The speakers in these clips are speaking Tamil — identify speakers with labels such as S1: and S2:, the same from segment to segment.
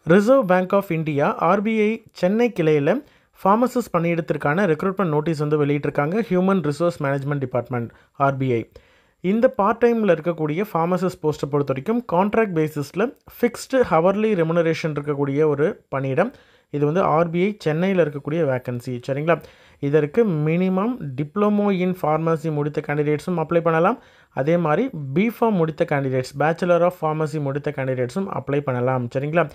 S1: Reserve bank of India RBI Chennai கிளையில் ஃபார்மசிஸ்ட் பணியிடத்திற்கான ரெக்ரூட்மெண்ட் நோட்டீஸ் வந்து வெளியிட்டிருக்காங்க. Human resource management department RBI. இந்த பார்ட் டைமில் இருக்கக்கூடிய ஃபார்மசிஸ்ட் போஸ்ட்டை பொறுத்த வரைக்கும் கான்ட்ராக்ட் பேசிஸில் ஃபிக்ஸ்டு ஹவர்லி ரெமுனரேஷன் இருக்கக்கூடிய ஒரு பணியிடம். இது வந்து ஆர்பிஐ சென்னையில் இருக்கக்கூடிய வேக்கன்சி. சரிங்களா? இதற்கு மினிமம் டிப்ளமோ இன் ஃபார்மசி முடித்த கேண்டிடேட்ஸும் அப்ளை பண்ணலாம். அதே மாதிரி பிஃபார்ம் முடித்த கேண்டிடேட்ஸ், பேச்சுலர் ஆஃப் ஃபார்மசி முடித்த கேண்டிடேட்ஸும் அப்ளை பண்ணலாம். சரிங்களா?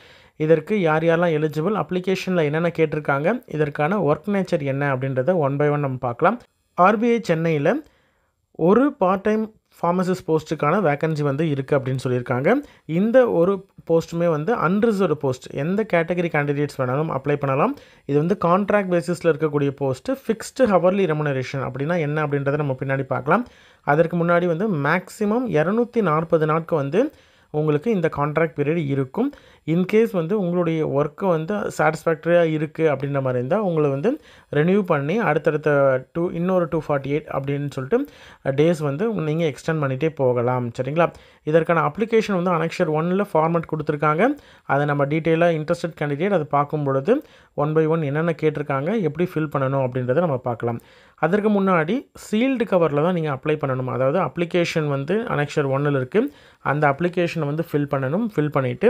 S1: இதற்கு யார் யாரெல்லாம் எலிஜிபிள், அப்ளிகேஷனில் என்னென்ன கேட்டிருக்காங்க, இதற்கான ஒர்க் நேச்சர் என்ன அப்படின்றத ஒன் பை ஒன் நம்ம பார்க்கலாம். ஆர்பிஐ சென்னையில் ஒரு பார்ட் டைம் ஃபார்மசிஸ்ட் போஸ்ட்டுக்கான வேக்கன்சி வந்து இருக்குது அப்படின்னு சொல்லியிருக்காங்க. இந்த ஒரு போஸ்ட்டுமே வந்து அன்ரிசர்வ்டு போஸ்ட். எந்த கேட்டகரி கேண்டிடேட்ஸ் வேணாலும் அப்ளை பண்ணலாம். இது வந்து கான்ட்ராக்ட் பேசிஸில் இருக்கக்கூடிய போஸ்ட்டு. ஃபிக்ஸ்டு ஹவர்லி ரெமுனரேஷன் அப்படின்னா என்ன அப்படின்றத நம்ம பின்னாடி பார்க்கலாம். அதற்கு முன்னாடி வந்து மேக்ஸிமம் 240 நாட்கள் வந்து உங்களுக்கு இந்த கான்ட்ராக்ட் பீரியட் இருக்கும். இன்கேஸ் வந்து உங்களுடைய ஒர்க்கு வந்து சாட்டிஸ்ஃபேக்டரியாக இருக்குது அப்படின்ற மாதிரி இருந்தால் உங்களை வந்து ரெனியூ பண்ணி அடுத்தடுத்த இன்னொரு 248 அப்படின்னு சொல்லிட்டு டேஸ் வந்து நீங்கள் எக்ஸ்டெண்ட் பண்ணிகிட்டே போகலாம். சரிங்களா? இதற்கான அப்ளிகேஷன் வந்து அனெக்ஷர் 1ல் ஃபார்மேட் கொடுத்துருக்காங்க. அதை நம்ம டீட்டெயிலாக இன்ட்ரெஸ்டட் கேண்டிடேட் அதை பார்க்கும் பொழுது ஒன் பை ஒன் என்னென்ன கேட்டிருக்காங்க, எப்படி ஃபில் பண்ணணும் அப்படின்றத நம்ம பார்க்கலாம். அதற்கு முன்னாடி சீல்டு கவரில் தான் நீங்கள் அப்ளை பண்ணணும். அதாவது அப்ளிகேஷன் வந்து அனெக்ஷர் 1ல் இருக்குது. அந்த அப்ளிகேஷனை வந்து ஃபில் பண்ணணும். ஃபில் பண்ணிவிட்டு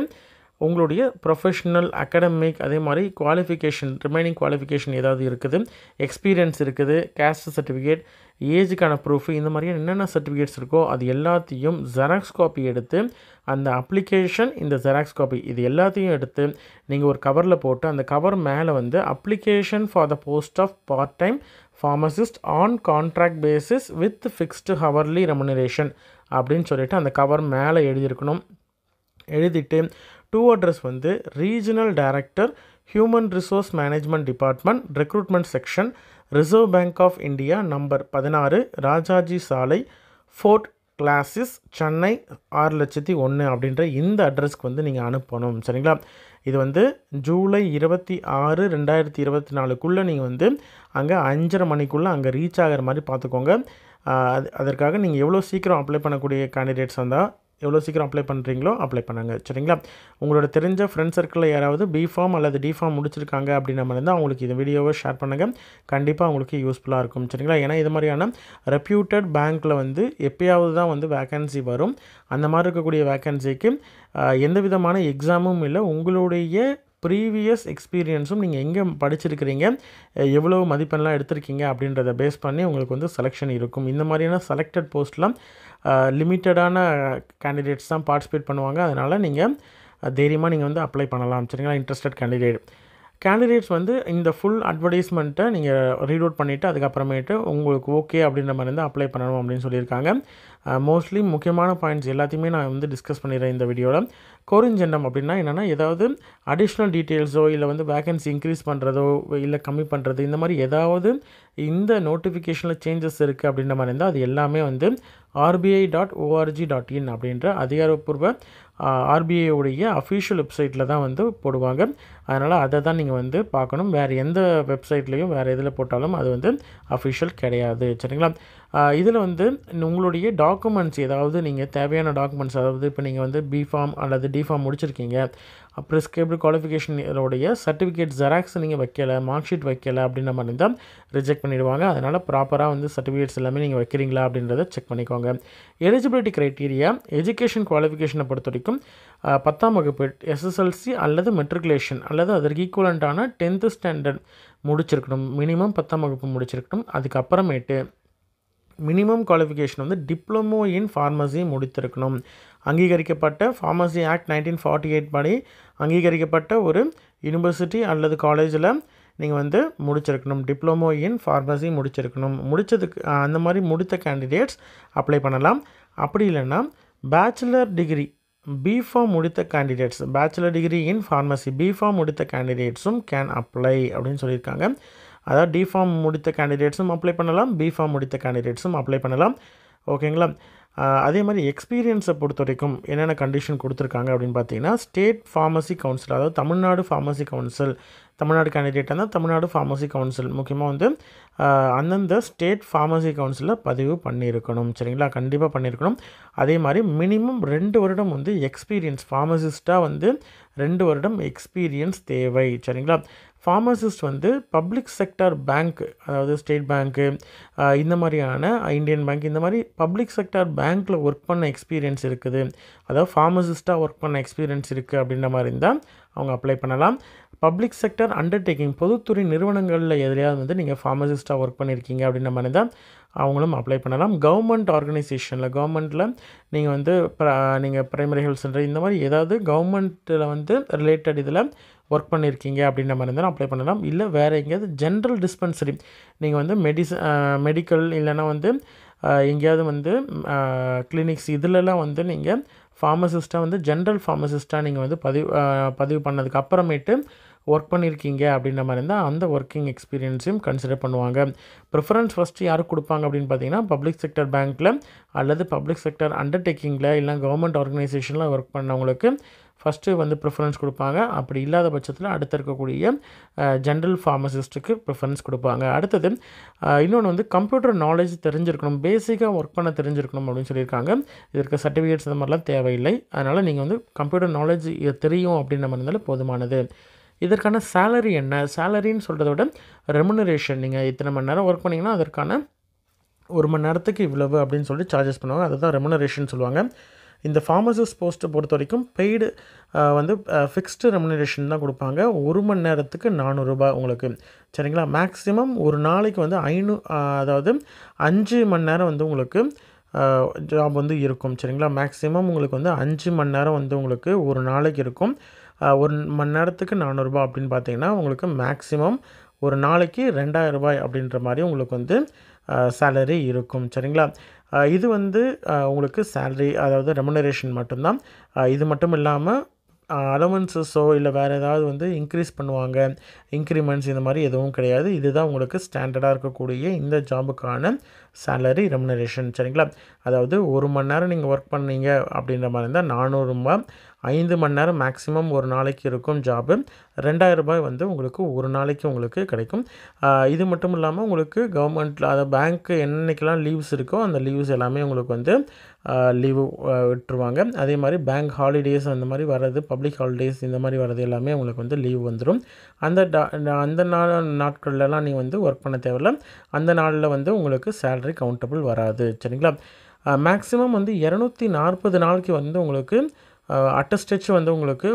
S1: உங்களுடைய ப்ரொஃபஷ்னல், அகடமிக், அதே மாதிரி குவாலிஃபிகேஷன், ரிமைனிங் குவாலிஃபிகேஷன் ஏதாவது இருக்குது, எக்ஸ்பீரியன்ஸ் இருக்குது, கேஸ்ட் சர்டிஃபிகேட், ஏஜுக்கான ப்ரூஃப், இந்த மாதிரியான என்னென்ன சர்டிஃபிகேட்ஸ் இருக்கோ அது எல்லாத்தையும் ஜெராக்ஸ் காப்பி எடுத்து அந்த அப்ளிகேஷன், இந்த ஜெராக்ஸ் காப்பி இது எல்லாத்தையும் எடுத்து நீங்கள் ஒரு கவரில் போட்டு அந்த கவர் மேலே வந்து application for the post of part time pharmacist on contract basis with fixed hourly remuneration அப்படின்னு சொல்லிட்டு அந்த கவர் மேலே எழுதியிருக்கணும். எழுதிட்டு டூ அட்ரஸ் வந்து regional director, human resource management department, recruitment section, reserve bank of India, number 16, Rajaji Salai, Fort classes, Chennai 6,01,000 அப்படின்ற இந்த அட்ரஸ்க்கு வந்து நீங்கள் அனுப்பணும். சரிங்களா? இது வந்து ஜூலை 26, 2024க்குள்ளே நீங்கள் வந்து அங்கே 5:30 மணிக்குள்ளே அங்கே ரீச் ஆகிற மாதிரி பார்த்துக்கோங்க. அதற்காக நீங்கள் எவ்வளோ சீக்கிரம் அப்ளை பண்ணக்கூடிய கேண்டிடேட்ஸ் வந்தால் எவ்வளோ சீக்கிரம் அப்ளை பண்ணுறீங்களோ அப்ளை பண்ணுங்கள். சரிங்களா? உங்களோட தெரிஞ்ச ஃப்ரெண்ட்ஸ் சர்க்கிளில் யாராவது பிஃபார்ம் அல்லது டிஃபார்ம் முடிச்சிருக்காங்க அப்படின்ற மாதிரி இருந்தால் அவங்களுக்கு இந்த வீடியோவை ஷேர் பண்ணுங்கள். கண்டிப்பாக அவங்களுக்கு யூஸ்ஃபுல்லாக இருக்கும். சரிங்களா? ஏன்னா இது மாதிரியான ரெப்யூட்டட் பேங்க்கில் வந்து எப்பயாவது தான் வந்து வேக்கன்சி வரும். அந்த மாதிரி இருக்கக்கூடிய வேக்கன்சிக்கு எந்த விதமான எக்ஸாமும் இல்லை. உங்களுடைய ப்ரீவியஸ் எக்ஸ்பீரியன்ஸும், நீங்கள் எங்கே படிச்சிருக்கிறீங்க, எவ்வளோ மதிப்பெண்லாம் எடுத்திருக்கீங்க அப்படின்றத பேஸ் பண்ணி உங்களுக்கு வந்து செலெக்ஷன் இருக்கும். இந்த மாதிரியான செலக்டட் போஸ்ட்லாம் லிமிட்டடான கேண்டிடேட்ஸ் தான் பார்ட்டிசிபேட் பண்ணுவாங்க. அதனால் நீங்கள் தைரியமாக நீங்கள் வந்து அப்ளை பண்ணலாம். சரிங்களா? இன்ட்ரெஸ்டட் கேண்டிடேட்ஸ் வந்து இந்த ஃபுல் அட்வர்டைஸ்மெண்ட்டை நீங்கள் ரீட் அவுட் பண்ணிவிட்டு அதுக்கப்புறமேட்டு உங்களுக்கு ஓகே அப்படின்ற மாதிரி இருந்தால் அப்ளை பண்ணணும் அப்படின்னு சொல்லியிருக்காங்க. மோஸ்ட்லி முக்கியமான பாயிண்ட்ஸ் எல்லாத்தையுமே நான் வந்து டிஸ்கஸ் பண்ணிடுறேன் இந்த வீடியோவில். கோரிஞ்செண்டம் அப்படின்னா என்னென்னா, ஏதாவது அடிஷ்னல் டீட்டெயில்ஸோ இல்லை வந்து வேக்கன்சி இன்க்ரீஸ் பண்ணுறதோ இல்லை கம்மி பண்ணுறது, இந்த மாதிரி ஏதாவது இந்த நோட்டிஃபிகேஷனில் சேஞ்சஸ் இருக்குது அப்படின்ற மாதிரி இருந்தால் அது எல்லாமே வந்து RBI.org.in அப்படின்ற அதிகாரப்பூர்வ ஆர்பிஐயோடைய அஃபிஷியல் வெப்சைட்டில் தான் வந்து போடுவாங்க. அதனால் அதை தான் நீங்கள் வந்து பார்க்கணும். வேறு எந்த வெப்சைட்லேயும் வேறு எதில் போட்டாலும் அது வந்து அஃபிஷியல் கிடையாது. சரிங்களா? இதில் வந்து உங்களுடைய டாக்குமெண்ட்ஸ் ஏதாவது நீங்கள் தேவையான டாக்குமெண்ட்ஸ், அதாவது இப்போ நீங்கள் வந்து பிஃபார்ம் அல்லது டிஃபார்ம் முடிச்சிருக்கீங்க, ப்ரிஸ்கிரைப்டு குவாலிஃபிகேஷனோடைய சர்டிஃபிகேட் ஜெராக்ஸ் நீங்கள் வைக்கலை, மார்க் ஷீட் வைக்கலை அப்படின்ற மாதிரி இருந்தால் ரிஜெக்ட் பண்ணிடுவாங்க. அதனால் ப்ராப்பராக வந்து சர்டிஃபிகேட்ஸ் எல்லாமே நீங்கள் வைக்கிறீங்களா அப்படின்றத செக் பண்ணிக்கோங்க. எலிஜிபிலிட்டி க்ரைட்டீரியா, எஜுகேஷன் குவாலிஃபிகேஷனை பொறுத்த வரைக்கும் 10ஆம் வகுப்பு எஸ்எஸ்எல்சி அல்லது மெட்ரிகுலேஷன் அல்லது அதற்கு ஈக்குவலண்ட்டான 10th ஸ்டாண்டர்ட் முடிச்சிருக்கணும். மினிமம் 10ஆம் வகுப்பு முடிச்சிருக்கணும். அதுக்கப்புறமேட்டு மினிமம் குவாலிஃபிகேஷன் வந்து டிப்ளமோ இன் ஃபார்மசி முடித்திருக்கணும். அங்கீகரிக்கப்பட்ட ஃபார்மசி ஆக்ட் 1948 படி அங்கீகரிக்கப்பட்ட ஒரு யூனிவர்சிட்டி அல்லது காலேஜில் நீங்கள் வந்து முடிச்சிருக்கணும். டிப்ளமோ இன் ஃபார்மசி முடிச்சிருக்கணும். முடித்ததுக்கு அந்த மாதிரி முடித்த கேண்டிடேட்ஸ் அப்ளை பண்ணலாம். அப்படி இல்லைன்னா பேச்சுலர் டிகிரி பிஃபார்ம் முடித்த candidates, bachelor degree in pharmacy B Pharm முடித்த கேண்டிடேட்ஸும் கேன் அப்ளை அப்படின்னு சொல்லியிருக்காங்க. அதாவது டிஃபார்ம் முடித்த கேண்டிடேட்ஸும் அப்ளை பண்ணலாம், பிஃபார்ம் முடித்த கேண்டிடேட்ஸும் அப்ளை பண்ணலாம். ஓகேங்களா? அதே மாதிரி எக்ஸ்பீரியன்ஸை பொறுத்த வரைக்கும் என்னென்ன கண்டிஷன் கொடுத்துருக்காங்க அப்படின்னு பார்த்தீங்கன்னா, ஸ்டேட் ஃபார்மசி கவுன்சில், அதாவது தமிழ்நாடு ஃபார்மசி கவுன்சில், தமிழ்நாடு கேண்டிடேட்டாக இருந்தால் தமிழ்நாடு ஃபார்மசி கவுன்சில் முக்கியமாக வந்து அந்தந்த ஸ்டேட் ஃபார்மசி கவுன்சிலில் பதிவு பண்ணியிருக்கணும். சரிங்களா, கண்டிப்பாக பண்ணியிருக்கணும். அதே மாதிரி மினிமம் 2 வருடம் வந்து எக்ஸ்பீரியன்ஸ், ஃபார்மசிஸ்ட்டாக வந்து 2 வருடம் எக்ஸ்பீரியன்ஸ் தேவை. சரிங்களா, ஃபார்மசிஸ்ட் வந்து பப்ளிக் செக்டார் பேங்க், அதாவது ஸ்டேட் பேங்க்கு, இந்த மாதிரியான இந்தியன் பேங்க், இந்த மாதிரி பப்ளிக் செக்டார் பேங்க்கில் ஒர்க் பண்ண எக்ஸ்பீரியன்ஸ் இருக்குது, அதாவது ஃபார்மசிஸ்ட்டாக ஒர்க் பண்ண எக்ஸ்பீரியன்ஸ் இருக்குது அப்படின்ற மாதிரி இருந்தால் அவங்க அப்ளை பண்ணலாம். பப்ளிக் செக்டர் அண்டர்டேக்கிங், பொதுத்துறை நிறுவனங்களில் எதிலையாவது வந்து நீங்கள் ஃபார்மசிஸ்ட்டாக ஒர்க் பண்ணியிருக்கீங்க அப்படின்ற மாதிரி தான் அவங்களும் அப்ளை பண்ணலாம். கவர்மெண்ட் ஆர்கனைசேஷனில், கவர்மெண்ட்டில் நீங்கள் வந்து நீங்கள் பிரைமரி ஹெல்த் சென்டர் இந்த மாதிரி ஏதாவது கவர்மெண்ட்டில் வந்து ரிலேட்டட் இதில் ஒர்க் பண்ணியிருக்கீங்க அப்படின்ற மாதிரி இருந்தாலும் அப்ளை பண்ணலாம். இல்லை வேறு எங்கேயாவது ஜென்ரல் டிஸ்பென்சரி, நீங்கள் வந்து மெடிக்கல் இல்லைனா வந்து எங்கேயாவது வந்து கிளினிக்ஸ் இதிலலாம் வந்து நீங்கள் ஃபார்மசிஸ்ட்டாக வந்து ஜென்ரல் ஃபார்மசிஸ்ட்டாக நீங்கள் வந்து பதிவு பண்ணதுக்கு அப்புறமேட்டு ஒர்க் பண்ணியிருக்கீங்க அப்படின்ற மாதிரி இருந்தால் அந்த ஒர்க்கிங் எக்ஸ்பீரியன்ஸையும் கன்சிடர் பண்ணுவாங்க. ப்ரிஃபரன்ஸ் ஃபஸ்ட்டு யாருக்கு கொடுப்பாங்க அப்படின்னு பார்த்தீங்கன்னா, பப்ளிக் செக்டர் பேங்க்கில் அல்லது பப்ளிக் செக்டர் அண்டர்டேக்கிங்கில் இல்லை கவர்மெண்ட் ஆர்கனைசேஷனில் ஒர்க் பண்ணவங்களுக்கு ஃபஸ்ட்டு வந்து ப்ரிஃபரன்ஸ் கொடுப்பாங்க. அப்படி இல்லாத பட்சத்தில் அடுத்து இருக்கக்கூடிய ஜென்ரல் ஃபார்மசிஸ்ட்டுக்கு ப்ரிஃபரன்ஸ் கொடுப்பாங்க. அடுத்தது இன்னொன்று வந்து கம்ப்யூட்டர் நாலேஜ் தெரிஞ்சிருக்கணும், பேசிக்காக ஒர்க் பண்ண தெரிஞ்சிருக்கணும் அப்படின்னு சொல்லியிருக்காங்க. இதற்கு சர்டிஃபிகேட்ஸ் இந்த மாதிரிலாம் தேவையில்லை. அதனால் நீங்கள் வந்து கம்ப்யூட்டர் நாலேஜ் தெரியும் அப்படின்ற மாதிரி இருந்தாலும் போதுமானது. இதற்கான சேலரி என்ன, சேலரின்னு சொல்கிறத விட ரெமுனரேஷன், நீங்கள் இத்தனை மணி நேரம் ஒர்க் பண்ணிங்கன்னா அதற்கான 1 மணி நேரத்துக்கு இவ்வளவு அப்படின்னு சொல்லிட்டு சார்ஜஸ் பண்ணுவாங்க. அதுதான் ரெமுனரேஷன் சொல்லுவாங்க. இந்த ஃபார்மசிஸ்ட் போஸ்ட்டை பொறுத்த வரைக்கும் பெய்டு வந்து ஃபிக்ஸ்டு ரெமுனரேஷன் தான் கொடுப்பாங்க. 1 மணி நேரத்துக்கு 400 ரூபாய் உங்களுக்கு. சரிங்களா, மேக்ஸிமம் ஒரு நாளைக்கு வந்து அதாவது 5 மணி நேரம் வந்து உங்களுக்கு ஜாப் வந்து இருக்கும். சரிங்களா, மேக்ஸிமம் உங்களுக்கு வந்து 5 மணி நேரம் வந்து உங்களுக்கு ஒரு நாளைக்கு இருக்கும். 1 மணி நேரத்துக்கு 400 ரூபாய் அப்படின்னு பார்த்தீங்கன்னா உங்களுக்கு மேக்ஸிமம் ஒரு நாளைக்கு 2000 ரூபாய் அப்படின்ற மாதிரி உங்களுக்கு வந்து சேலரி இருக்கும். சரிங்களா, இது வந்து உங்களுக்கு சேலரி, அதாவது ரெமுனரேஷன் மட்டும்தான். இது மட்டும் இல்லாமல் அலவன்சஸோ இல்லை வேறு ஏதாவது வந்து இன்க்ரீஸ் பண்ணுவாங்க, இன்க்ரிமெண்ட்ஸ் இந்த மாதிரி எதுவும் கிடையாது. இதுதான் உங்களுக்கு ஸ்டாண்டர்டாக இருக்கக்கூடிய இந்த ஜாபுக்கான சேலரி ரெமுனரேஷன். சரிங்களா, அதாவது 1 மணி நேரம் நீங்கள் ஒர்க் பண்ணீங்க அப்படின்ற மாதிரி இருந்தால் 400 ரூபாய், 5 மணி நேரம் மேக்ஸிமம் ஒரு நாளைக்கு இருக்கும் ஜாபு, 2000 ரூபாய் வந்து உங்களுக்கு ஒரு நாளைக்கு உங்களுக்கு கிடைக்கும். இது மட்டும் இல்லாமல் உங்களுக்கு கவர்மெண்ட்டில், அதாவது பேங்க்கு என்னைக்கெல்லாம் லீவ்ஸ் இருக்கோ அந்த லீவ்ஸ் எல்லாமே உங்களுக்கு வந்து லீவு விட்டுருவாங்க. அதே மாதிரி பேங்க் ஹாலிடேஸ் அந்த மாதிரி வர்றது, பப்ளிக் ஹாலிடேஸ் இந்த மாதிரி வர்றது எல்லாமே உங்களுக்கு வந்து லீவ் வந்துடும். அந்த நாட்கள்லாம் நீங்கள் வந்து ஒர்க் பண்ண தேவையில்ல. அந்த நாளில் வந்து உங்களுக்கு சேலரி கவுண்டபிள் வராது. சரிங்களா, மேக்ஸிமம் வந்து 240 நாளைக்கு வந்து உங்களுக்கு அட்டஸ்டேஜ் வந்து உங்களுக்கு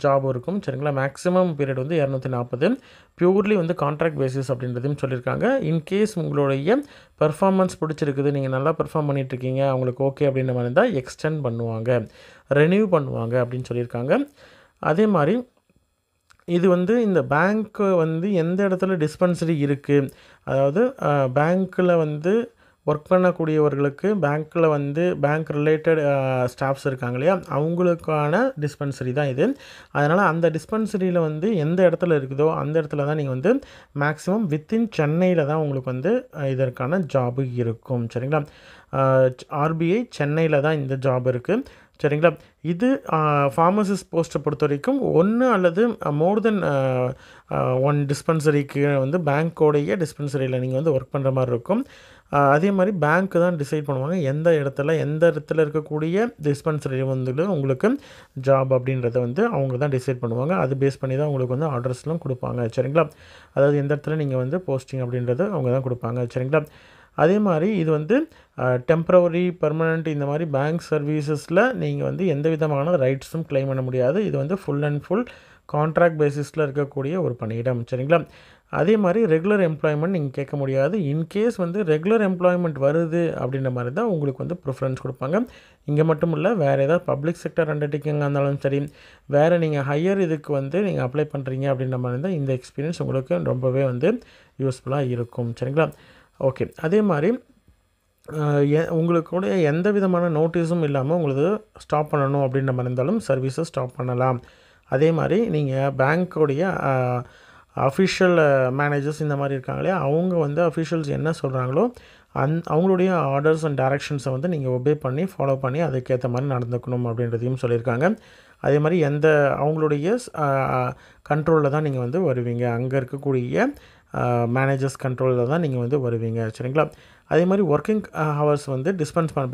S1: ஜாப் இருக்கும். சரிங்களா, மேக்ஸிமம் பீரியட் வந்து 240, பியூர்லி வந்து கான்ட்ராக்ட் பேசிஸ் அப்படின்றதையும் சொல்லியிருக்காங்க. இன்கேஸ் உங்களுடைய பெர்ஃபார்மன்ஸ் பிடிச்சிருக்குது, நீங்கள் நல்லா பெர்ஃபார்ம் பண்ணிகிட்ருக்கீங்க, அவங்களுக்கு ஓகே அப்படின்ற மாதிரி இருந்தால் எக்ஸ்டெண்ட் பண்ணுவாங்க, ரெனியூ பண்ணுவாங்க அப்படின்னு சொல்லியிருக்காங்க. அதே மாதிரி இது வந்து இந்த பேங்க்கு வந்து எந்த இடத்துல டிஸ்பென்சரி இருக்குது, அதாவது பேங்க்கில் வந்து ஒர்க் பண்ணக்கூடியவர்களுக்கு பேங்க்கில் வந்து பேங்க் ரிலேட்டட் ஸ்டாஃப்ஸ் இருக்காங்க இல்லையா, அவங்களுக்கான டிஸ்பென்சரி தான் இது. அதனால் அந்த டிஸ்பென்சரியில் வந்து எந்த இடத்துல இருக்குதோ அந்த இடத்துல தான் நீங்கள் வந்து மேக்ஸிமம் வித்தின் சென்னையில் தான் உங்களுக்கு வந்து இதற்கான ஜாபு இருக்கும். சரிங்களா, ஆர்பிஐ சென்னையில் தான் இந்த ஜாப் இருக்குது. சரிங்களா, இது ஃபார்மசிஸ்ட் போஸ்ட்டை பொறுத்த வரைக்கும் 1 அல்லது மோர் தென் 1 டிஸ்பென்சரிக்கு வந்து பேங்க்கோடைய டிஸ்பென்சரியில் நீங்கள் வந்து ஒர்க் பண்ணுற மாதிரி இருக்கும். அதே மாதிரி பேங்க்கு தான் டிசைட் பண்ணுவாங்க எந்த இடத்துல இருக்கக்கூடிய டிஸ்பென்சரி வந்து உங்களுக்கு ஜாப் அப்படின்றத வந்து அவங்க தான் டிசைட் பண்ணுவாங்க. அது பேஸ் பண்ணி தான் உங்களுக்கு வந்து ஆர்டர்ஸ்லாம் கொடுப்பாங்க. சரிங்களா, அதாவது எந்த இடத்துல நீங்கள் வந்து போஸ்டிங் அப்படின்றது அவங்க தான் கொடுப்பாங்க. சரிங்களா, அதே மாதிரி இது வந்து டெம்ப்ரவரி, பெர்மனண்ட் இந்த மாதிரி பேங்க் சர்வீசஸில் நீங்கள் வந்து எந்த விதமான ரைட்ஸும் கிளைம் பண்ண முடியாது. இது வந்து ஃபுல் அண்ட் ஃபுல் கான்ட்ராக்ட் பேசிஸில் இருக்கக்கூடிய ஒரு பணியிடம். சரிங்களா, அதே மாதிரி ரெகுலர் எம்ப்ளாய்மெண்ட் நீங்கள் கேட்க முடியாது. இன்கேஸ் வந்து ரெகுலர் எம்ப்ளாய்மெண்ட் வருது அப்படின்ற மாதிரி தான் உங்களுக்கு வந்து ப்ரிஃபரன்ஸ் கொடுப்பாங்க. இங்கே மட்டும் இல்லை, வேறு ஏதாவது பப்ளிக் செக்டர் அண்டர்டேக்கிங்காக இருந்தாலும் சரி, வேறு நீங்கள் ஹையர் இதுக்கு வந்து நீங்கள் அப்ளை பண்ணுறீங்க அப்படின்ற மாதிரி இருந்தால் இந்த எக்ஸ்பீரியன்ஸ் உங்களுக்கு ரொம்பவே வந்து யூஸ்ஃபுல்லாக இருக்கும். சரிங்களா, ஓகே. அதே மாதிரி உங்களுக்கு எந்த விதமான நோட்டீஸும் இல்லாமல் உங்களுக்கு ஸ்டாப் பண்ணணும் அப்படின்ற மாதிரி இருந்தாலும் சர்வீஸை ஸ்டாப் பண்ணலாம். அதே மாதிரி நீங்கள் பேங்க்கோடைய அஃபிஷியல் மேனேஜர்ஸ் இந்த மாதிரி இருக்காங்க இல்லையா, அவங்க வந்து அஃபிஷியல்ஸ் என்ன சொல்கிறாங்களோ அவங்களுடைய ஆர்டர்ஸ் அண்ட் டைரக்ஷன்ஸை வந்து நீங்கள் ஒபே பண்ணி ஃபாலோ பண்ணி அதுக்கேற்ற மாதிரி நடந்துக்கணும் அப்படின்றதையும் சொல்லியிருக்காங்க. அதே மாதிரி அவங்களுடைய கண்ட்ரோலில் தான் நீங்கள் வந்து வருவீங்க. அங்கே இருக்கக்கூடிய மேனேஜர்ஸ் கண்ட்ரோலில் தான் நீங்கள் வந்து வருவீங்க. சரிங்களா? அதே மாதிரி ஒர்க்கிங் ஹவர்ஸ் வந்து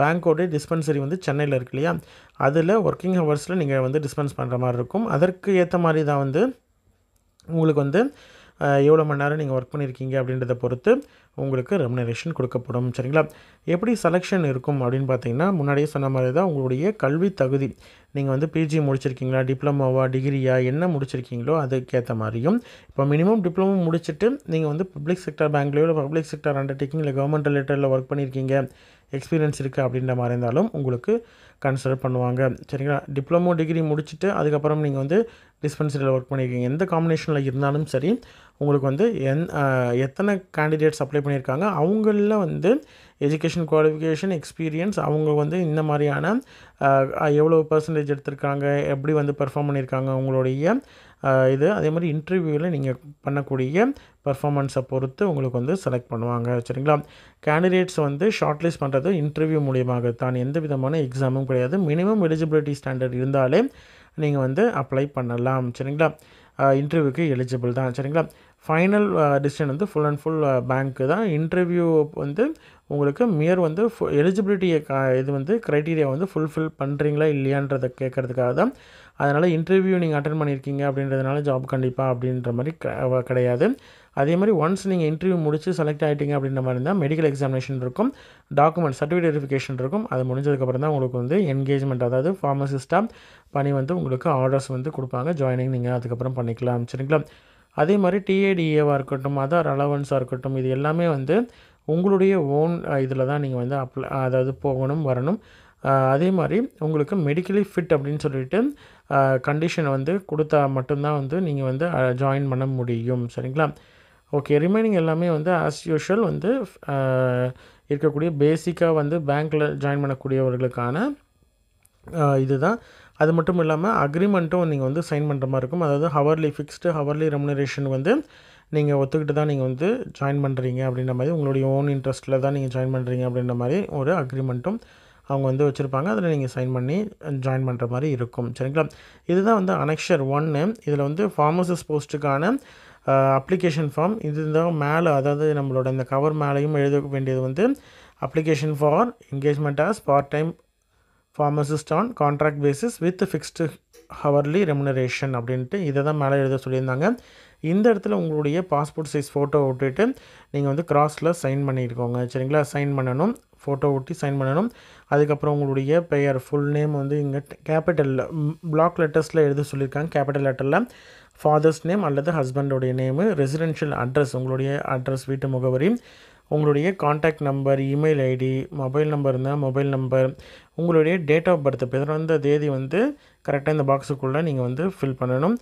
S1: பேங்க்கோடைய டிஸ்பென்சரி வந்து சென்னையில் இருக்கு இல்லையா, அதில் ஒர்க்கிங் ஹவர்ஸில் நீங்கள் வந்து டிஸ்பென்ஸ் பண்ணுற மாதிரி இருக்கும். அதற்கு ஏற்ற மாதிரி தான் வந்து உங்களுக்கு வந்து எவ்வளோ மணி நேரம் நீங்கள் ஒர்க் பண்ணியிருக்கீங்க அப்படின்றத பொறுத்து உங்களுக்கு ரெமுனரேஷன் கொடுக்கப்படும். சரிங்களா? எப்படி செலெக்ஷன் இருக்கும் அப்படின்னு பார்த்தீங்கன்னா, முன்னாடியே சொன்ன மாதிரி தான் உங்களுடைய கல்வி தகுதி. நீங்கள் வந்து பிஜி முடிச்சிருக்கீங்களா, டிப்ளமோவா, டிகிரியா, என்ன முடிச்சிருக்கீங்களோ அதுக்கேற்ற மாதிரியும், இப்போ மினிமம் டிப்ளமோ முடிச்சுட்டு நீங்கள் வந்து பப்ளிக் செக்டர் பேங்க்லையோ இல்லை பப்ளிக் செக்டர் அண்டர்டேக்கிங் இல்லை கவர்மெண்ட் ரிலேட்டடில் ஒர்க் பண்ணியிருக்கீங்க, எக்ஸ்பீரியன்ஸ் இருக்குது அப்படின்ற மாதிரி இருந்தாலும் உங்களுக்கு கன்சிடர் பண்ணுவாங்க. சரிங்களா? டிப்ளமோ டிகிரி முடிச்சுட்டு அதுக்கப்புறம் நீங்கள் வந்து டிஸ்பென்சரியில் ஒர்க் பண்ணியிருக்கீங்க, எந்த காம்பினேஷனில் இருந்தாலும் சரி, உங்களுக்கு வந்து எத்தனை கேண்டிடேட்ஸ் அப்ளை பண்ணியிருக்காங்க, அவங்களில் வந்து எஜுகேஷன் குவாலிஃபிகேஷன் எக்ஸ்பீரியன்ஸ் அவங்க வந்து இந்த மாதிரியான எவ்வளோ பர்சன்டேஜ் எடுத்திருக்காங்க, எப்படி வந்து பெர்ஃபார்ம் பண்ணியிருக்காங்க உங்களுடைய அதே மாதிரி இன்டர்வியூவில் நீங்கள் பண்ணக்கூடிய பர்ஃபார்மன்ஸை பொறுத்து உங்களுக்கு வந்து செலக்ட் பண்ணுவாங்க. சரிங்களா? கேண்டிடேட்ஸ் வந்து ஷார்ட் லிஸ்ட் பண்ணுறது இன்டர்வியூ மூலியமாகத்தான், எந்த விதமான எக்ஸாமும் கிடையாது. மினிமம் எலிஜிபிலிட்டி ஸ்டாண்டர்ட் இருந்தாலே நீங்கள் வந்து அப்ளை பண்ணலாம். சரிங்களா? இன்டர்வியூக்கு எலிஜிபிள் தான். சரிங்களா? ஃபைனல் டிசிஷன் வந்து ஃபுல் அண்ட் ஃபுல் பேங்க்கு தான். இன்டர்வியூ வந்து உங்களுக்கு வந்து எலிஜிபிலிட்டியை இது வந்து க்ரைட்டீரியா வந்து ஃபுல்ஃபில் பண்ணுறீங்களா இல்லையான்றதை கேட்குறதுக்காக தான். அதனால் இன்டர்வியூ நீங்கள் அட்டென்ட் பண்ணியிருக்கீங்க அப்படின்றதுனால ஜாப் கண்டிப்பாக அப்படின்ற மாதிரி கிடையாது. அதே மாதிரி ஒன்ஸ் நீங்கள் இன்டர்வியூ முடிச்சு செலக்ட் ஆகிட்டீங்க அப்படின்ற மாதிரி இருந்தால் மெடிக்கல் எக்ஸாமினேஷன் இருக்கும், டாக்குமெண்ட் சர்டிஃபிகேட் வெரிஃபிகேஷன் இருக்கும். அது முடிஞ்சதுக்கப்புறம் தான் உங்களுக்கு வந்து என்கேஜ்மெண்ட், அதாவது ஃபார்மசிஸ்ட்டாக பணி வந்து உங்களுக்கு ஆர்டர்ஸ் வந்து கொடுப்பாங்க. ஜாயினிங் நீங்கள் அதுக்கப்புறம் பண்ணிக்கலாம். சரிங்களா? அதே மாதிரி டிஏடிஏவாக இருக்கட்டும், அதர் அலவன்ஸாக இருக்கட்டும், இது எல்லாமே வந்து உங்களுடைய ஓன் இதில் தான் நீங்கள் வந்து அதாவது போகணும் வரணும். அதே மாதிரி உங்களுக்கு மெடிக்கலி ஃபிட் அப்படின்னு சொல்லிட்டு கண்டிஷனை வந்து கொடுத்தா மட்டும்தான் வந்து நீங்கள் வந்து ஜாயின் பண்ண முடியும். சரிங்களா? ஓகே, ரிமைனிங் எல்லாமே வந்து ஆஸ் யூஷுவல் வந்து இருக்கக்கூடிய பேசிக்காக வந்து பேங்க்கில் ஜாயின் பண்ணக்கூடியவர்களுக்கான இதுதான். அது மட்டும் இல்லாமல் அக்ரிமெண்ட்டும் நீங்கள் வந்து சைன் பண்ணுற மாதிரி இருக்கும். அதாவது ஃபிக்ஸ்டு ஹவர்லி ரெமுனரேஷன் வந்து நீங்கள் ஒத்துக்கிட்டு தான் நீங்கள் வந்து ஜாயின் பண்ணுறீங்க அப்படின்ற மாதிரி, உங்களுடைய ஓன் இன்ட்ரெஸ்ட்டில் தான் நீங்கள் ஜாயின் பண்ணுறீங்க அப்படின்ற மாதிரி ஒரு அக்ரிமெண்ட்டும் அவங்க வந்து வச்சுருப்பாங்க. அதில் நீங்கள் சைன் பண்ணி ஜாயின் பண்ணுற மாதிரி இருக்கும். சரிங்களா? இதுதான் வந்து அனெக்ஷர் 1. இதில் வந்து ஃபார்மசிஸ்ட் போஸ்ட்டுக்கான அப்ளிகேஷன் ஃபார்ம் இதுதான் மேலே, அதாவது நம்மளோட இந்த கவர் மேலேயும் எழுத வேண்டியது வந்து application for engagement as part time pharmacist on contract basis with fixed hourly remuneration அப்படின்ட்டு இதை தான் மேலே எழுத சொல்லியிருந்தாங்க. இந்த இடத்துல உங்களுடைய பாஸ்போர்ட் சைஸ் ஃபோட்டோ விட்டுட்டு நீங்கள் வந்து கிராஸில் சைன் பண்ணியிருக்கோங்க. சரிங்களா? சைன் பண்ணணும், ஃபோட்டோ ஒட்டி சைன் பண்ணணும். அதுக்கப்புறம் உங்களுடைய பெயர் ஃபுல் நேம் வந்து இங்கே கேபிட்டலில் பிளாக் லெட்டர்ஸில் எழுத சொல்லியிருக்காங்க. கேபிட்டல் லெட்டரில் ஃபாதர்ஸ் நேம் அல்லது ஹஸ்பண்டோடைய நேமு, ரெசிடென்ஷியல் அட்ரஸ் உங்களுடைய அட்ரஸ் வீட்டு முகவரி, உங்களுடைய contact number, email ID, mobile number இருந்தால் மொபைல் நம்பர், உங்களுடைய டேட் ஆஃப் பர்த் பிறந்த தேதி வந்து கரெக்டாக இந்த பாக்ஸுக்குள்ளே நீங்கள் வந்து ஃபில் பண்ணணும்.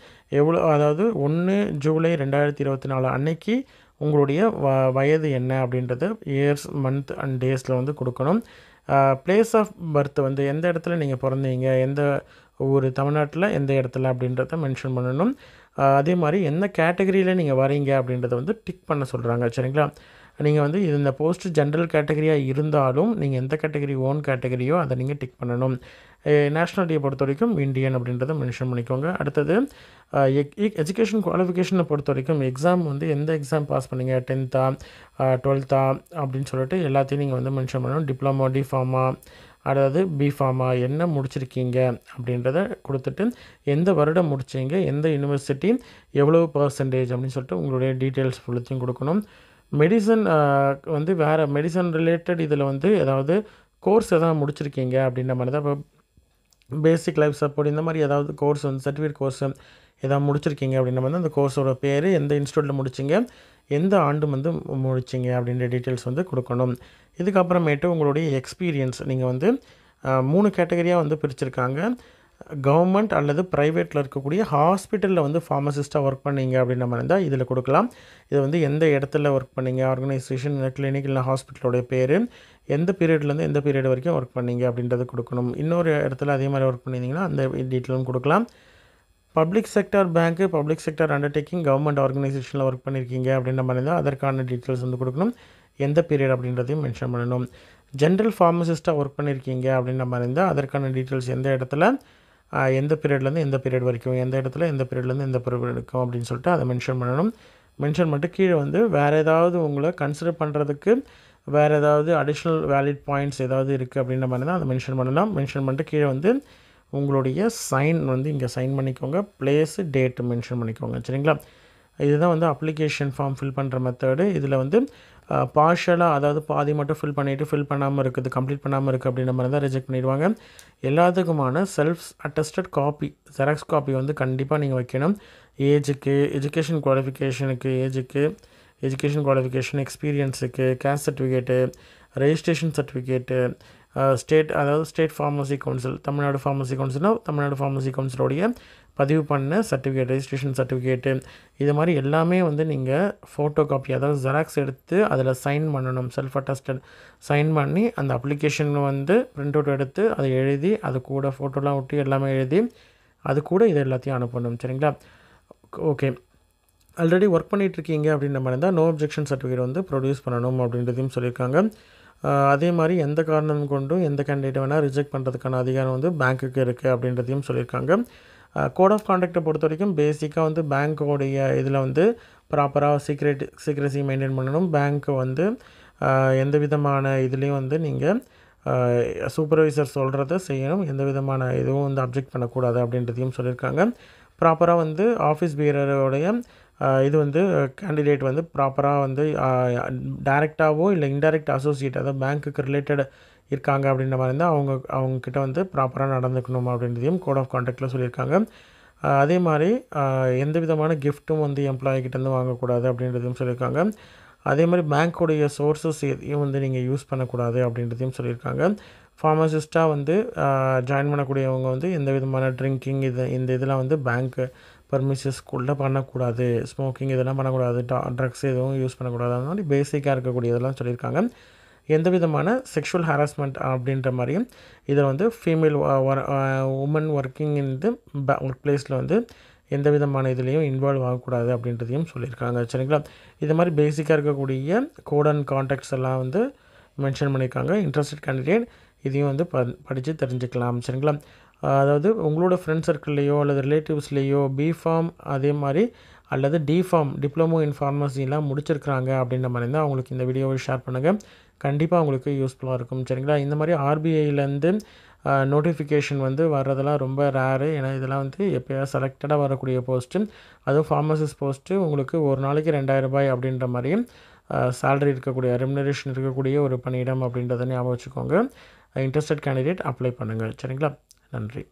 S1: அதாவது 1 ஜூலை 2024 அன்னைக்கு உங்களுடைய வயது என்ன அப்படின்றது இயர்ஸ், மந்த் அண்ட் டேஸில் வந்து கொடுக்கணும். பிளேஸ் ஆஃப் பர்த் வந்து எந்த இடத்துல நீங்கள் பிறந்தீங்க, எந்த ஊர், தமிழ்நாட்டில் எந்த இடத்துல அப்படின்றத மென்ஷன் பண்ணணும். அதே மாதிரி எந்த கேட்டகரியில் நீங்கள் வரீங்க அப்படின்றத வந்து டிக் பண்ண சொல்கிறாங்க. சரிங்களா? நீங்கள் வந்து இந்த போஸ்ட் ஜென்ரல் கேட்டகரியாக இருந்தாலும் நீங்கள் எந்த கேட்டகரி ஓன் கேட்டகரியோ அதை நீங்கள் டிக் பண்ணணும். நேஷ்னாலிட்டியை பொறுத்த வரைக்கும் இந்தியன் அப்படின்றத மென்ஷன் பண்ணிக்கோங்க. அடுத்தது எஜுகேஷன் குவாலிஃபிகேஷனை பொறுத்த வரைக்கும் எக்ஸாம் வந்து எந்த எக்ஸாம் பாஸ் பண்ணீங்க, 10th 12th அப்படின்னு சொல்லிட்டு எல்லாத்தையும் நீங்கள் வந்து மென்ஷன் பண்ணணும். டிப்ளமோ, டிஃபார்மா, அதாவது பிஃபார்மா என்ன முடிச்சிருக்கீங்க அப்படின்றத கொடுத்துட்டு எந்த வருடம் முடிச்சிங்க, எந்த யூனிவர்சிட்டி, எவ்வளோ பர்சன்டேஜ் அப்படின்னு சொல்லிட்டு உங்களுடைய டீட்டெயில்ஸ் ஃபுல்லத்தையும் கொடுக்கணும். மெடிசன் வந்து வேறு மெடிசன் ரிலேட்டட் இதில் வந்து ஏதாவது கோர்ஸ் எதாவது முடிச்சிருக்கீங்க அப்படின்ற மாதிரி தான். இப்போ பேசிக் லைஃப் சப்போர்ட் இந்த மாதிரி ஏதாவது கோர்ஸ் வந்து சர்டிஃபிகேட் கோர்ஸ் எதாவது முடிச்சிருக்கீங்க அப்படின்ற மாதிரி அந்த கோர்ஸோட பேர், எந்த இன்ஸ்டியூட்டில் முடிச்சிங்க, எந்த ஆண்டு வந்து முடிச்சிங்க அப்படின்ற டீட்டெயில்ஸ் வந்து கொடுக்கணும். இதுக்கப்புறமேட்டு உங்களுடைய எக்ஸ்பீரியன்ஸ் நீங்கள் வந்து 3 கேட்டகரியாக வந்து பிரிச்சிருக்காங்க. கவர்மெண்ட் அல்லது ப்ரைவேட்டில் இருக்கக்கூடிய ஹாஸ்பிட்டலில் வந்து ஃபார்மசிஸ்ட்டாக ஒர்க் பண்ணிங்க அப்படின்ற மாதிரி இருந்தால் இதில் கொடுக்கலாம். இது வந்து எந்த இடத்துல ஒர்க் பண்ணிங்க, ஆர்கனைசேஷன், கிளினிக் இல்லை ஹாஸ்பிட்டலோடைய பேர், எந்த பீரியட்லேருந்து எந்த பீரியட் வரைக்கும் ஒர்க் பண்ணிங்க அப்படின்றது கொடுக்கணும். இன்னொரு இடத்துல அதே மாதிரி ஒர்க் பண்ணியிருந்தீங்கன்னா அந்த டீட்டெயிலும் கொடுக்கலாம். பப்ளிக் செக்டர் பேங்க்கு, பப்ளிக் செக்டர் அண்டர்டேக்கிங், கவர்மெண்ட் ஆர்கனைசேஷனில் ஒர்க் பண்ணியிருக்கீங்க அப்படின்ற மாதிரி இருந்தால் அதற்கான டீட்டெயில்ஸ் வந்து கொடுக்கணும். எந்த பீரியட் அப்படின்றதையும் மென்ஷன் பண்ணணும். ஜென்ரல் ஃபார்மசிஸ்ட்டாக ஒர்க் பண்ணியிருக்கீங்க அப்படின்ற மாதிரி இருந்தால் அதற்கான டீட்டெயில்ஸ் எந்த இடத்துல எந்த பீரியட்லேருந்து எந்த பீரியட் வரைக்கும், எந்த இடத்துல எந்த பீரியட்லேருந்து எந்த பீரியட் வரைக்கும் அப்படின்னு சொல்லிட்டு அதை மென்ஷன் பண்ணணும். மென்ஷன் பண்ணிட்டு கீழே வந்து வேறு ஏதாவது உங்களை கன்சிடர் பண்ணுறதுக்கு வேறு ஏதாவது அடிஷ்னல் வேலிட் பாயிண்ட்ஸ் ஏதாவது இருக்குது அப்படின்ற மாதிரி தான் அதை மென்ஷன் பண்ணலாம். மென்ஷன் பண்ணிட்டு கீழே வந்து உங்களுடைய சைன் வந்து இங்கே சைன் பண்ணிக்கோங்க, பிளேஸு டேட்டு மென்ஷன் பண்ணிக்கோங்க. சரிங்களா? இதுதான் வந்து அப்ளிகேஷன் ஃபார்ம் ஃபில் பண்ணுற மெத்தடு. இதில் வந்து பார்ஷலாக அதாவது பாதி மட்டும் ஃபில் பண்ணிவிட்டு ஃபில் பண்ணாமல் இருக்குது, கம்ப்ளீட் பண்ணாமல் இருக்குது அப்படின்ற மாதிரி தான் ரிஜெக்ட் பண்ணிடுவாங்க. எல்லாத்துக்குமான self attested copy, xerox copy வந்து கண்டிப்பாக நீங்கள் வைக்கணும். ஏஜுக்கு, education குவாலிஃபிகேஷனுக்கு, education qualification, எக்ஸ்பீரியன்ஸுக்கு, caste certificate, registration certificate, அதாவது state pharmacy council, Tamil Nadu pharmacy கவுன்சில்னால் Tamil Nadu pharmacy கவுன்சிலோடைய பதிவு பண்ண சர்டிஃபிகேட், ரெஜிஸ்ட்ரேஷன் சர்டிஃபிகேட்டு, இது மாதிரி எல்லாமே வந்து நீங்கள் ஃபோட்டோ காப்பி அதாவது ஜெராக்ஸ் எடுத்து அதில் சைன் பண்ணணும். செல்ஃப் அட்டஸ்டட் சைன் பண்ணி அந்த அப்ளிகேஷன் வந்து பிரிண்ட் அவுட் எடுத்து அதை எழுதி அது கூட ஃபோட்டோலாம் ஒட்டி எல்லாமே எழுதி அது கூட இது எல்லாத்தையும் அனுப்பணும். சரிங்களா? ஓகே. ஆல்ரெடி ஒர்க் பண்ணிகிட்ருக்கீங்க அப்படின்ற மாதிரி இருந்தால் நோ அப்ஜெக்ஷன் சர்டிஃபிகேட் வந்து ப்ரொடியூஸ் பண்ணணும் அப்படின்றதையும் சொல்லியிருக்காங்க. அதே மாதிரி எந்த காரணம் கொண்டும் எந்த கேண்டிடேட்டை வேணால் ரிஜெக்ட் பண்ணுறதுக்கான அதிகாரம் வந்து பேங்க்குக்கு இருக்குது அப்படின்றதையும் சொல்லியிருக்காங்க. கோட் ஆஃப் கான்டக்டை பொறுத்த வரைக்கும் பேசிக்காக வந்து பேங்க்கோடைய இதில் வந்து ப்ராப்பராக சீக்ரெசி மெயின்டைன் பண்ணணும். பேங்க்கு வந்து எந்த விதமான இதுலேயும் வந்து நீங்கள் சூப்பர்வைசர் சொல்கிறத செய்யணும், எந்த விதமான இதுவும் வந்து அப்ஜெக்ட் பண்ணக்கூடாது அப்படின்றதையும் சொல்லியிருக்காங்க. ப்ராப்பராக வந்து ஆஃபீஸ் பியரோடைய இது வந்து கேண்டிடேட் வந்து ப்ராப்பராக வந்து டைரெக்டாகவோ இல்லை இன்டைரக்ட் அசோசியேட் அதாவது பேங்க்குக்கு ரிலேட்டட் இருக்காங்க அப்படின்ற மாதிரி இருந்தால் அவங்கக்கிட்ட வந்து ப்ராப்பராக நடந்துக்கணும் அப்படின்றதையும் கோட் ஆஃப் கான்டக்டில் சொல்லியிருக்காங்க. அதே மாதிரி எந்த விதமான கிஃப்ட்டும் வந்து எம்ப்ளாயிக்கிட்டேருந்து வாங்கக்கூடாது அப்படின்றதையும் சொல்லியிருக்காங்க. அதே மாதிரி பேங்க்கோடைய சோர்ஸஸ் எதையும் வந்து நீங்கள் யூஸ் பண்ணக்கூடாது அப்படின்றதையும் சொல்லியிருக்காங்க. ஃபார்மசிஸ்ட்டாக வந்து ஜாயின் பண்ணக்கூடியவங்க வந்து எந்த விதமான ட்ரிங்கிங் இந்த இதெல்லாம் வந்து பேங்க்கு பர்மிஷன்ஸ்குள்ளே பண்ணக்கூடாது, ஸ்மோக்கிங் இதெல்லாம் பண்ணக்கூடாது, ட்ரக்ஸ் எதுவும் யூஸ் பண்ணக்கூடாது, அந்த மாதிரி பேசிக்காக இருக்கக்கூடியதெல்லாம் சொல்லியிருக்காங்க. எந்த விதமான செக்ஷுவல் ஹராஸ்மெண்ட் அப்படின்ற மாதிரியும் இதில் வந்து female woman working in the work பிளேஸில் வந்து எந்த விதமான இதுலேயும் இன்வால்வ் ஆகக்கூடாது அப்படின்றதையும் சொல்லியிருக்காங்க. சரிங்களா? இது மாதிரி பேசிக்காக இருக்கக்கூடிய கோட் அண்ட் கான்டாக்ட்ஸ் எல்லாம் வந்து மென்ஷன் பண்ணியிருக்காங்க. இன்ட்ரெஸ்டட் கேண்டிடேட் இதையும் வந்து படித்து தெரிஞ்சுக்கலாம். சரிங்களா? அதாவது உங்களோட ஃப்ரெண்ட் சர்க்கிள்லேயோ அல்லது ரிலேட்டிவ்ஸ்லேயோ பிஃபார்ம் அதே மாதிரி அல்லது டிஃபார்ம் டிப்ளமோ இன் ஃபார்மசிலாம் முடிச்சிருக்கிறாங்க அப்படின்ற மாதிரி இருந்தால் அவங்களுக்கு இந்த வீடியோவை ஷேர் பண்ணுங்கள். கண்டிப்பாக உங்களுக்கு யூஸ்ஃபுல்லாக இருக்கும். சரிங்களா? இந்த மாதிரி ஆர்பிஐலேருந்து நோட்டிஃபிகேஷன் வந்து வர்றதெல்லாம் ரொம்ப ரேரு. ஏன்னா இதெல்லாம் வந்து எப்போயாவது செலக்டடாக வரக்கூடிய போஸ்ட்டு, அதுவும் ஃபார்மசிஸ்ட் போஸ்ட்டு உங்களுக்கு ஒரு நாளைக்கு 2000 ரூபாய் அப்படின்ற மாதிரியும் சேலரி இருக்கக்கூடிய ரெமுனரேஷன் இருக்கக்கூடிய ஒரு பணியிடம் அப்படின்றத ஞாபகம் வச்சுக்கோங்க. இன்ட்ரெஸ்டட் கேண்டிடேட் அப்ளை பண்ணுங்கள். சரிங்களா? நன்றி.